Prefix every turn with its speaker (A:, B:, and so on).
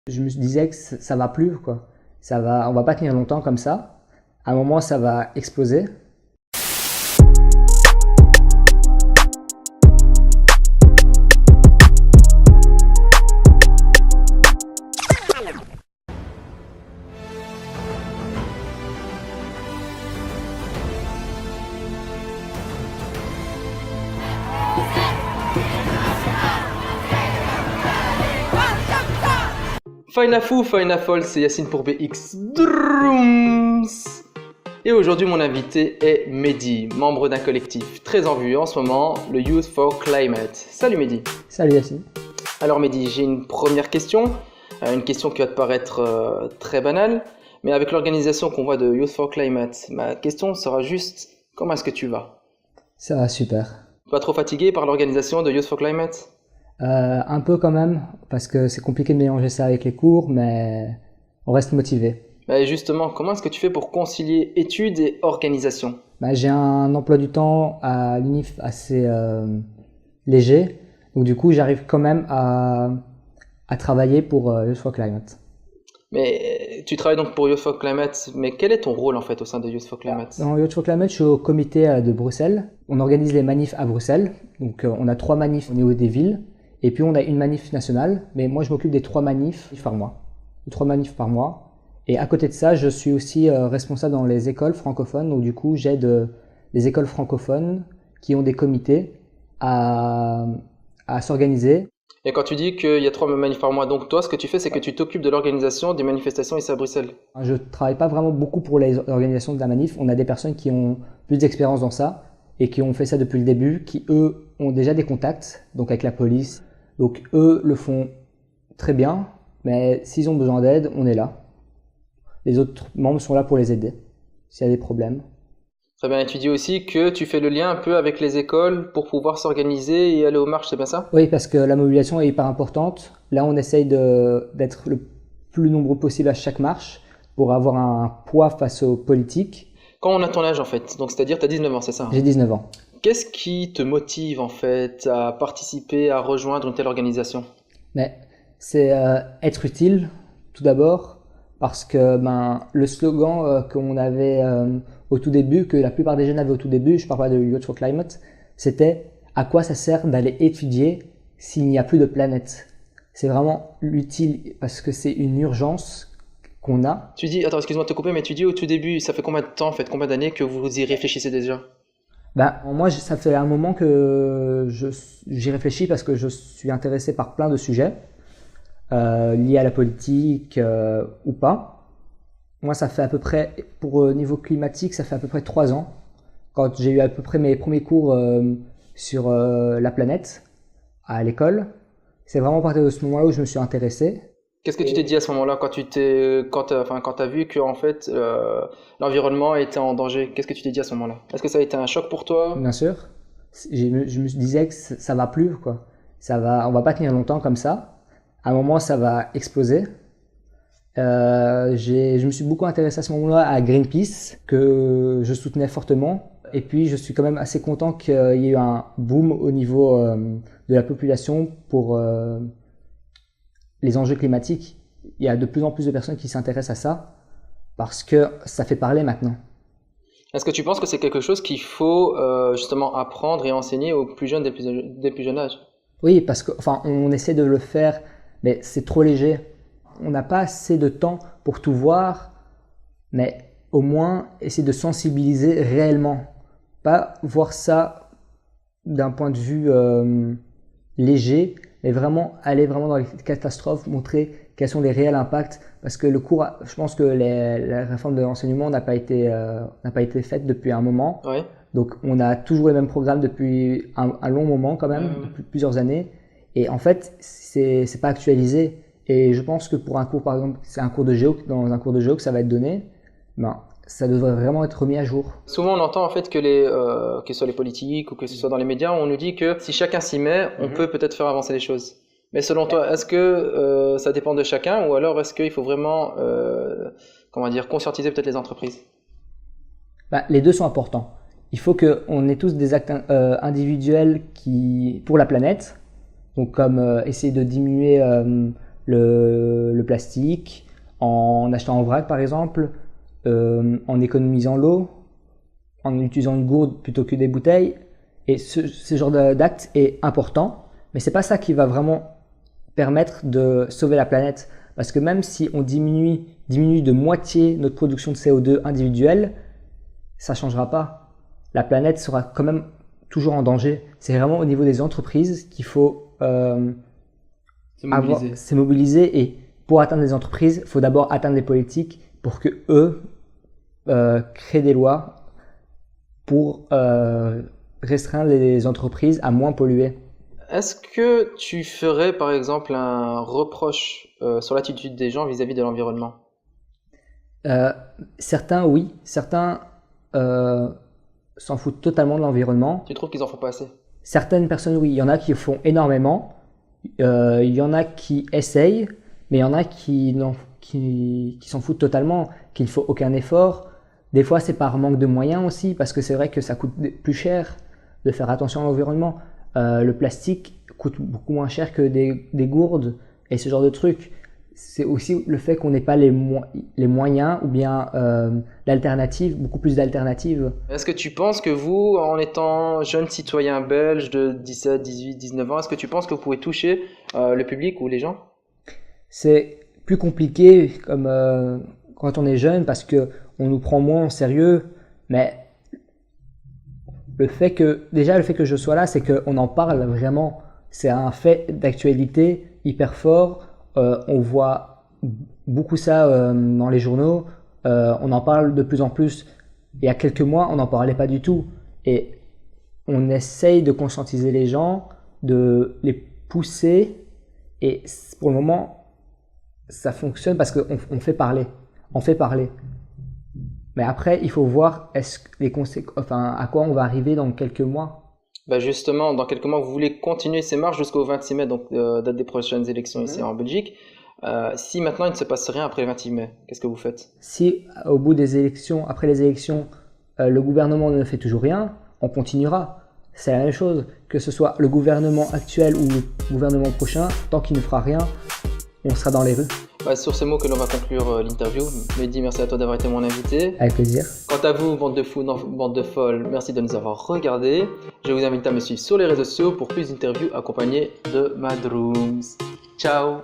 A: Je me disais que ça va plus, quoi. On va pas tenir longtemps comme ça. À un moment, ça va exploser.
B: Fine à folle, c'est Yacine pour BX Drums. Et aujourd'hui, mon invité est Mehdi, membre d'un collectif très en vue en ce moment, le Youth for Climate. Salut Mehdi.
A: Salut Yacine.
B: Alors Mehdi, j'ai une première question, une question qui va te paraître très banale, mais avec l'organisation qu'on voit de Youth for Climate, ma question sera juste, comment est-ce que tu vas?
A: Ça va super.
B: Pas trop fatigué par l'organisation de Youth for Climate?
A: Un peu quand même, parce que c'est compliqué de mélanger ça avec les cours, mais on reste motivé.
B: Et justement, comment est-ce que tu fais pour concilier études et organisation?
A: J'ai un emploi du temps à l'UNIF assez léger, donc du coup j'arrive quand même à travailler pour Youth for Climate.
B: Mais tu travailles donc pour Youth for Climate, mais quel est ton rôle en fait au sein de Youth for Climate?
A: Dans Youth for Climate, je suis au comité de Bruxelles. On organise les manifs à Bruxelles, donc on a 3 manifs au niveau des villes, et puis on a une manif nationale, mais moi je m'occupe des 3 manifs par mois. Les 3 manifs par mois. Et à côté de ça, je suis aussi responsable dans les écoles francophones, donc du coup j'aide les écoles francophones qui ont des comités à s'organiser.
B: Et quand tu dis qu'il y a 3 manifs par mois, donc toi ce que tu fais c'est que tu t'occupes de l'organisation des manifestations ici à Bruxelles.
A: Je travaille pas vraiment beaucoup pour les organisations de la manif, on a des personnes qui ont plus d'expérience dans ça et qui ont fait ça depuis le début, qui eux ont déjà des contacts, donc avec la police. Donc eux le font très bien, mais s'ils ont besoin d'aide, on est là. Les autres membres sont là pour les aider, s'il y a des problèmes.
B: Très bien, et tu dis aussi que tu fais le lien un peu avec les écoles pour pouvoir s'organiser et aller aux marches, c'est bien ça?
A: Oui, parce que la mobilisation est hyper importante. Là, on essaye d'être le plus nombreux possible à chaque marche pour avoir un poids face aux politiques.
B: Quand on a ton âge en fait, donc c'est-à-dire tu as 19 ans, c'est ça?
A: J'ai 19 ans.
B: Qu'est-ce qui te motive en fait à participer, à rejoindre une telle organisation?
A: Mais c'est être utile, tout d'abord, parce que le slogan qu'on avait au tout début, que la plupart des jeunes avaient au tout début, je ne parle pas de Youth for Climate, c'était à quoi ça sert d'aller étudier s'il n'y a plus de planète. C'est vraiment utile parce que c'est une urgence qu'on a.
B: Tu dis, attends, excuse-moi de te couper, mais tu dis au tout début, ça fait combien de temps, en fait, combien d'années que vous y réfléchissez déjà?
A: Moi, ça fait un moment que j'y réfléchis parce que je suis intéressé par plein de sujets liés à la politique ou pas. Moi, ça fait à peu près, pour niveau climatique, ça fait à peu près 3 ans, quand j'ai eu à peu près mes premiers cours sur la planète à l'école. C'est vraiment à partir de ce moment-là où je me suis intéressé.
B: Qu'est-ce que tu t'es dit à ce moment-là quand t'as vu que en fait l'environnement était en danger? Qu'est-ce que tu t'es dit à ce moment-là? Est-ce que ça a été un choc pour toi?
A: Bien sûr. Je me disais que ça va plus, quoi. On va pas tenir longtemps comme ça. À un moment, ça va exploser. Je me suis beaucoup intéressé à ce moment-là à Greenpeace, que je soutenais fortement. Et puis, je suis quand même assez content qu'il y ait eu un boom au niveau de la population pour les enjeux climatiques. Il y a de plus en plus de personnes qui s'intéressent à ça parce que ça fait parler maintenant.
B: Est-ce que tu penses que c'est quelque chose qu'il faut justement apprendre et enseigner aux plus jeunes dès plus jeune âge?
A: Oui, parce que, on essaie de le faire, mais c'est trop léger. On n'a pas assez de temps pour tout voir, mais au moins essayer de sensibiliser réellement. Pas voir ça d'un point de vue léger, mais vraiment aller vraiment dans les catastrophes, montrer quels sont les réels impacts. Parce que je pense que la réforme de l'enseignement n'a pas été faite depuis un moment.
B: Oui.
A: Donc on a toujours les mêmes programmes depuis un long moment quand même, depuis plusieurs années. Et en fait, c'est pas actualisé. Et je pense que pour un cours, par exemple, c'est un cours de géo, dans un cours de géo que ça va être donné, ça devrait vraiment être remis à jour.
B: Souvent, on entend en fait que ce soit les politiques ou que ce soit dans les médias, on nous dit que si chacun s'y met, on peut peut-être faire avancer les choses. Mais selon toi, est-ce que ça dépend de chacun ou alors est-ce qu'il faut vraiment, conscientiser peut-être les entreprises?
A: Les deux sont importants. Il faut qu'on ait tous des actes individuels pour la planète, donc comme essayer de diminuer le plastique, en achetant en vrac par exemple, en économisant l'eau, en utilisant une gourde plutôt que des bouteilles. Et ce genre d'acte est important, mais c'est pas ça qui va vraiment permettre de sauver la planète. Parce que même si on diminue de moitié notre production de CO2 individuelle, ça ne changera pas. La planète sera quand même toujours en danger. C'est vraiment au niveau des entreprises qu'il faut se mobiliser. Et pour atteindre les entreprises, il faut d'abord atteindre les politiques pour que eux créent des lois pour restreindre les entreprises à moins polluer.
B: Est-ce que tu ferais par exemple un reproche sur l'attitude des gens vis-à-vis de l'environnement?
A: Certains, oui. Certains s'en foutent totalement de l'environnement.
B: Tu trouves qu'ils en font pas assez?
A: Certaines personnes, oui. Il y en a qui font énormément. Il y en a qui essayent, mais il y en a qui s'en foutent totalement, qu'il ne faut aucun effort. Des fois, c'est par manque de moyens aussi, parce que c'est vrai que ça coûte plus cher de faire attention à l'environnement. Le plastique coûte beaucoup moins cher que des gourdes et ce genre de trucs. C'est aussi le fait qu'on n'ait pas les moyens ou bien l'alternative, beaucoup plus d'alternatives.
B: Est-ce que tu penses que vous, en étant jeune citoyen belge de 17, 18, 19 ans, est-ce que tu penses que vous pouvez toucher le public ou les gens?
A: C'est plus compliqué comme quand on est jeune parce qu'on nous prend moins au sérieux, mais le fait que je sois là, c'est qu'on en parle vraiment. C'est un fait d'actualité hyper fort. On voit beaucoup ça dans les journaux. On en parle de plus en plus. Il y a quelques mois, on n'en parlait pas du tout. Et on essaye de conscientiser les gens, de les pousser. Et pour le moment, ça fonctionne parce qu'on fait parler. On fait parler. Mais après, il faut voir à quoi on va arriver dans quelques mois.
B: Bah justement, dans quelques mois, vous voulez continuer ces marches jusqu'au 26 mai, donc date des prochaines élections ici en Belgique. Si maintenant il ne se passe rien après le 26 mai, qu'est-ce que vous faites?
A: Si au bout des élections, après les élections, le gouvernement ne fait toujours rien, on continuera. C'est la même chose, que ce soit le gouvernement actuel ou le gouvernement prochain, tant qu'il ne fera rien, on sera dans les rues.
B: Bah, sur ces mots que l'on va conclure l'interview. Mehdi, merci à toi d'avoir été mon invité.
A: Avec plaisir.
B: Quant à vous, bande de fous, bande de folles, merci de nous avoir regardés. Je vous invite à me suivre sur les réseaux sociaux pour plus d'interviews accompagnées de Mad Rooms. Ciao!